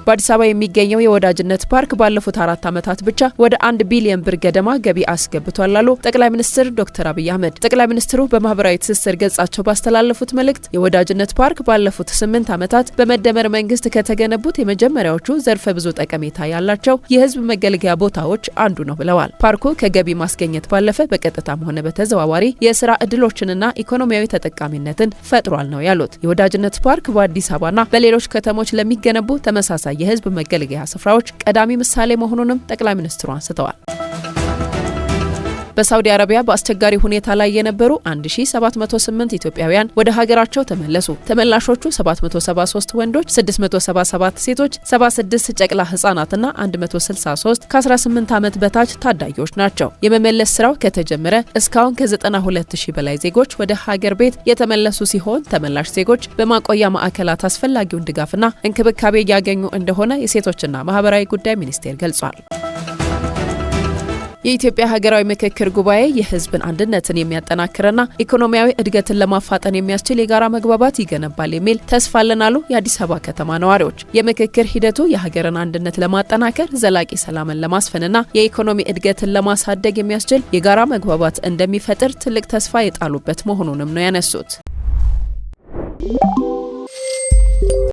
በአዲስ አበባ የሚገኘው የወዳጅነት ፓርክ ባለፉት 4 ዓመታት ብቻ ወደ 1 ቢሊዮን ብር ገደማ ገቢ አስገብቷል አሉ ጠቅላይ ሚኒስትር ዶክተር አብይ አህመድ። ጠቅላይ ሚኒስትሩ በማህበራዊ ትስስር ገጻቸው ባስተላለፉት መልእክት የወዳጅነት ፓርክ ባለፉት 8 ዓመታት በመደመር መንግስት ከተገነቡት የመጀመሪያዎቹ ዘርፈ ብዙ ጠቀሜታ ያላቸው የህዝብ መገልገያ ቦታዎች አንዱ ነው ብለዋል። ፓርኩ ከገቢ ማስገኘት ባለፈ በቀጥታም ሆነ በተዘዋዋሪ የስራ ዕድሎችንና ኢኮኖሚያዊ ተጠቃሚነትን ፈጥሯል ነው ያሉት። የወዳጅነት ፓርክ በአዲስ አበባና በሌሎች ከተሞች ለሚገነቡ ተመሳሳይ የህዝብ መገልገያ ስፍራዎች ቀዳሚ ምሳሌ መሆኑንም ጠቅላይ ሚኒስትሩ አንስተዋል። በሳውዲ አረቢያ በአስቸጋሪ ሁኔታ ላይ የነበሩ 1708 ኢትዮጵያውያን ወደ ሀገራቸው ተመለሱ። ተመላሾቹ 773 ወንዶች፣ 677 ሴቶች፣ 76 ጨቅላ ህጻናትና 163 ከ18 ዓመት በታች ታዳጊዎች ናቸው። የመመለስ ስራው ከተጀመረ እስካሁን ከ92000 በላይ ዜጎች ወደ ሀገር ቤት የተመለሱ ሲሆን ተመላሽ ዜጎች በማቆያ ማዕከላት አስፈላጊውን ድጋፍና እንክብካቤ እያገኙ እንደሆነ የሴቶችና ማህበራዊ ጉዳይ ሚኒስቴር ገልጿል። የኢትዮጵያ ሀገራዊ ምክክር ጉባኤ የህዝብን አንድነትን የሚያጠናክርና ኢኮኖሚያዊ እድገትን ለማፋጠን የሚያስችል የጋራ መግባባት ይገነባል የሚል ተስፋ አለን አሉ የአዲስ አበባ ከተማ ነዋሪዎች። የምክክር ሂደቱ የሀገርን አንድነት ለማጠናከር፣ ዘላቂ ሰላምን ለማስፈንና የኢኮኖሚ እድገትን ለማሳደግ የሚያስችል የጋራ መግባባት እንደሚፈጥር ትልቅ ተስፋ የጣሉበት መሆኑንም ነው ያነሱት።